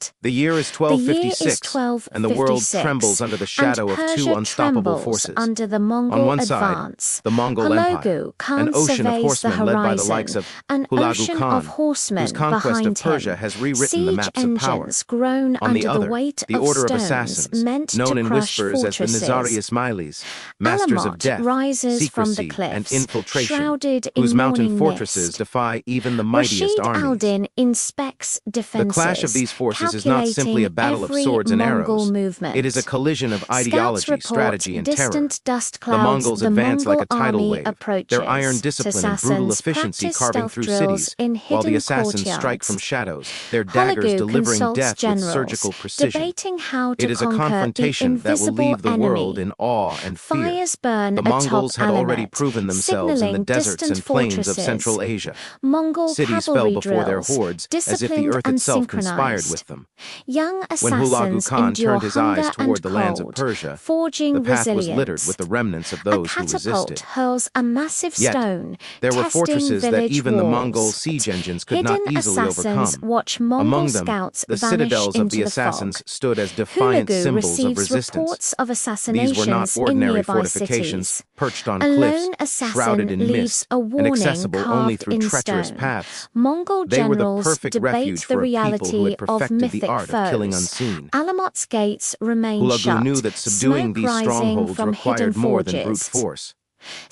set. The year is The year is 1256, 1256, and the world trembles under the shadow of Persia two unstoppable trembles forces. under the Mongol On one side, advance. the Mongol Empire, Hulagu Khan an ocean of surveys the horsemen led by the horizon, likes of an Hulagu ocean Khan, of horsemen whose conquest behind of Persia him. has rewritten the Siege maps of power. engines groan On the under the other, weight the of Order of stones Assassins, meant known to in crush whispers as the fortresses. Nizari Ismailis, masters of Alamut death, rises from the secrecy, cliffs, and infiltration, shrouded whose in mountain morning fortresses mist. defy even the mightiest Rashid armies. al-Din inspects defenses, The clash of these forces is not simply a battle of swords and Mongol arrows. movement. It is a collision of ideology, Scouts strategy, and report terror. distant dust The clouds. Mongols advance like a tidal army wave, approaches. their iron discipline and brutal Assassins efficiency practice carving stealth through drills cities, in while the hidden assassins strike courtyards. from shadows, their daggers Hulagu delivering consults death with generals, surgical precision. debating how to It is a conquer confrontation the that will invisible leave the enemy. world in awe and fear. Fires burn The atop Mongols had already Alamut, proven themselves in the signaling deserts distant and plains of fortresses. Central Asia. Mongol Cities fell cavalry before their drills, hordes as if the disciplined earth and itself conspired synchronized. with them. Young When Hulagu assassins Khan endure turned his eyes hunger toward and the lands of cold, Persia, forging the path was resilience. littered with the remnants of those a who catapult resisted. hurls a massive Yet, stone, there were testing fortresses that village even the walls. Mongol siege engines could Hidden not easily assassins overcome. watch Mongol Among them, scouts the vanish citadels of into the the assassins fog. stood as defiant Hulagu symbols of receives resistance. reports of These assassinations were not in ordinary nearby fortifications, cities. perched on A cliffs, lone assassin shrouded in leaves mist, a and warning accessible only carved through in treacherous stone. paths. Mongol They were the generals perfect debate refuge the for a people who reality had of perfected the mythic art of killing foes. unseen. Alamut's gates remain Hulagu shut, knew that subduing smoke these rising strongholds from hidden required more than brute forges. force.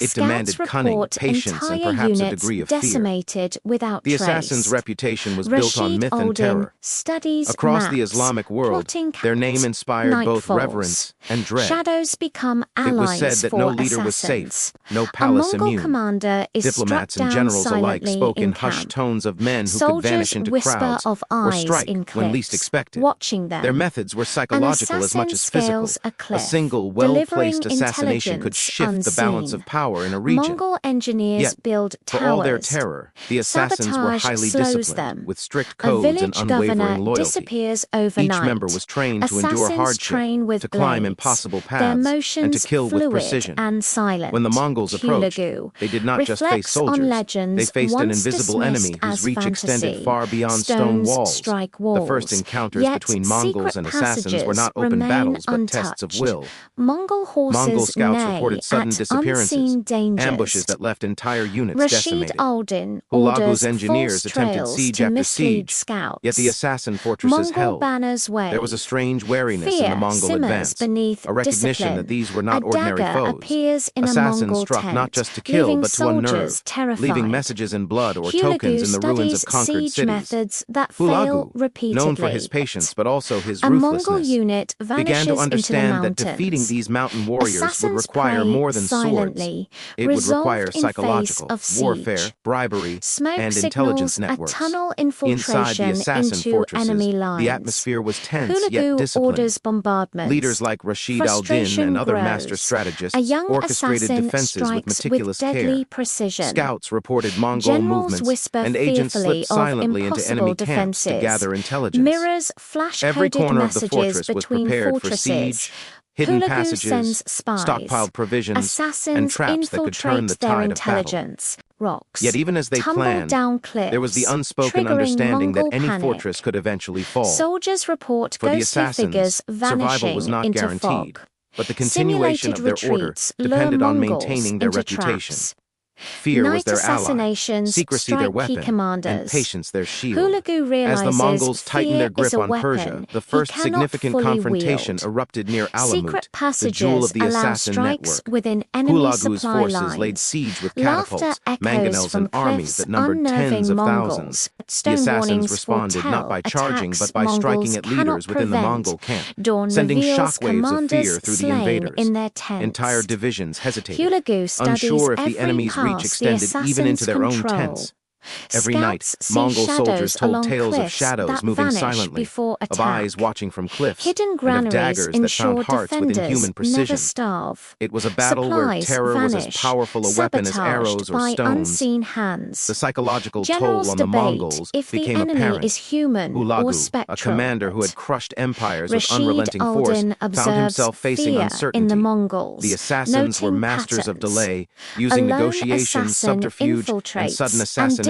It Scouts demanded cunning, report patience, and entire perhaps a units degree of fear. decimated without The trace. assassin's reputation was Rashid built on myth and al-Din terror. studies Across maps, the Islamic world, plotting their name inspired both nightfalls. reverence and dread. Shadows become It was said allies that for no leader was assassins. safe, no A palace Mongol immune. commander is Diplomats struck and down generals alike silently spoke in camp. hushed tones of men who could Soldiers vanish into whisper crowds of or eyes strike in when least cliffs, expected. watching them. Their methods were psychological as much as physical. Scales a cliff, single, well-placed delivering assassination could shift the balance unseen. of power in a region. Mongol engineers Yet, build for towers. all their terror, the assassins were Sabotage highly slows disciplined, them. with strict A codes and village unwavering governor loyalty. disappears overnight. Each member was trained to endure Assassins hardship, train with to climb blades. impossible Their paths, and to motions kill with fluid precision. and silent. When the Mongols approached, Hulagu they did not just face reflects soldiers, on legends they faced an once invisible enemy dismissed whose as reach fantasy. extended far beyond stone Stones walls. strike walls. The first encounters Yet between Mongols and secret assassins were not passages open remain battles but untouched. tests of will. Mongol horses Mongol scouts neigh reported sudden at disappearances, unseen dangers. ambushes that left entire units Rashid decimated. al-Din Hulagu's orders engineers false attempted trails siege to after mislead siege, scouts. yet the assassin fortresses Mongol held. banners wave. There was a strange wariness in Fear the Mongol simmers advance, beneath a recognition discipline. that these were not a ordinary dagger foes. appears in Assassins a Mongol struck tent, not just to kill leaving but to soldiers unnerve, terrified. leaving messages in blood or Hulagu tokens in the ruins of studies conquered siege cities. methods that fail Hulagu, repeatedly. known for his patience but also his a ruthlessness, Mongol unit began vanishes to into the understand that mountains. defeating these mountain warriors Assassins would require pray more than silently, swords. It would resolved require in face psychological, of siege. warfare, bribery, Smoke and signals intelligence a networks. tunnel Inside infiltration the assassin into fortresses, enemy lines. the atmosphere was tense yet Hulagu disciplined. orders bombardments. Leaders like Rashid al-Din Frustration and other grows. master strategists A young orchestrated assassin defenses with strikes meticulous with deadly care. precision. Scouts reported Mongol Generals movements, whisper and agents fearfully slipped of silently into impossible enemy camps to defenses. gather intelligence. Mirrors flash Every coded corner of the messages fortress was between prepared for fortresses. siege, hidden Hulagu passages, sends spies. stockpiled provisions, Assassins and traps that could turn the infiltrate their tide of battle. intelligence. Rocks Yet even as they tumble planned, down cliffs, there was the unspoken triggering understanding that Mongol any panic. fortress could eventually fall. Soldiers report For the ghostly assassins, figures survival vanishing was not into guaranteed, fog. but the continuation Simulated of their order retreats lure depended on Mongols maintaining their into reputation. traps. Fear was Night their ally, assassinations secrecy their strike weapon, key commanders. and patience their shield. Hulagu As realizes the Mongols tightened their fear is grip a on weapon Persia, the he first cannot significant fully confrontation wield. erupted near Alamut, Secret the passages jewel of the allow assassin strikes network. within enemy Hulagu's supply forces lines. laid siege with Laughter catapults, echoes mangonels, from and armies cliffs, that numbered unnerving tens of Mongols. thousands. The Stone assassins warnings responded not by foretell charging attacks but by striking Mongols at leaders cannot within the prevent. Mongol camp, Dawn sending reveals shockwaves of commanders fear through the slain invaders. in their tents. Entire divisions hesitated, Hulagu studies unsure if every the enemy's reach pass extended the even into their own assassins tents. Every Scouts night, see Mongol shadows soldiers told along tales of cliffs shadows that moving vanish silently, before of attack. eyes watching from cliffs, Hidden and of granaries daggers that ensure found hearts with defenders inhuman precision. never starve. It was a battle where Supplies terror was as vanish, powerful a weapon as arrows sabotaged or by stones. unseen hands. The psychological Generals toll on the debate Mongols if the became enemy apparent. is human or Hulagu, a spectral. commander who had crushed empires with Rashid unrelenting force, al-Din found observes himself facing fear uncertainty. in the Mongols, The assassins were noting masters of patterns. delay, using A lone negotiations, assassin subterfuge, and infiltrates sudden and assassination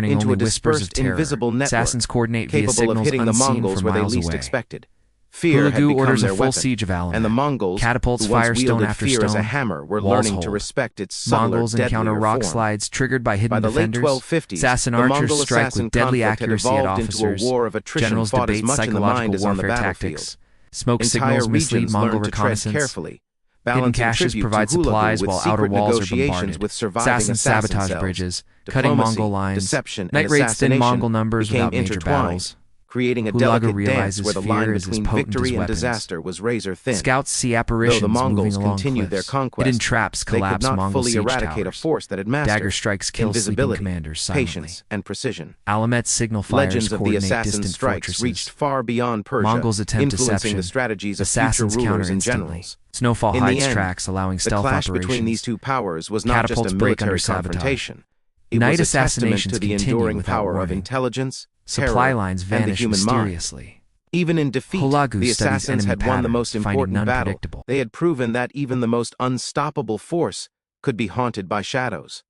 turning into only a whispers of dispersed, terror. invisible network, Assassins coordinate via capable of signals hitting the unseen Mongols from where they miles least away. expected. Fear had Hulagu become orders a their full weapon, siege of Alanar. and the Mongols, Catapults who once fire stone wielded after fear as a stone. hammer, were Walls learning to hold. respect its subtler, Mongols encounter deadlier rock form. slides triggered by hidden By the late defenders. 1250s, Assassin the archers Mongol strike assassin with deadly conflict had accuracy at evolved into a officers. war of attrition Generals fought as debate much in the psychological mind as on the warfare battlefield. tactics. Smoke Entire signals mislead regions Mongol learned to tread reconnaissance. carefully, Hidden balancing caches tribute provide to Hulagu supplies with while outer secret walls are negotiations bombarded. with surviving Assassins assassin sabotage cells. bridges, cutting Diplomacy, Mongol lines. deception, Night and raids thin assassination Mongol numbers became without major intertwined, battles. creating a Hulagu delicate dance realizes where the fear line is as between potent victory as and weapons. disaster was razor thin. Scouts see Though apparitions the Mongols moving along continued their cliffs. conquest, Hidden traps they could collapse not Mongol fully siege eradicate a towers. force that had mastered Dagger strikes kill sleeping invisibility, commanders silently. patience, and precision. Alamet's signal fires Legends of the coordinate assassin distant strikes fortresses. reached far beyond Persia, Mongols attempt influencing deception. the strategies of Assassins future counter rulers and instantly. generals. Snowfall In the hides end, tracks, allowing The stealth clash operations. between these two powers was not just Catapults a break under military sabotage. confrontation. It Night was a testament assassinations to the continue enduring without power of warning. intelligence, Supply terror, lines and the vanish human mind. mysteriously. Even in defeat, Hulagu the studies assassins enemy had won the patterns, most finding important none battle. predictable. They had proven that even the most unstoppable force could be haunted by shadows.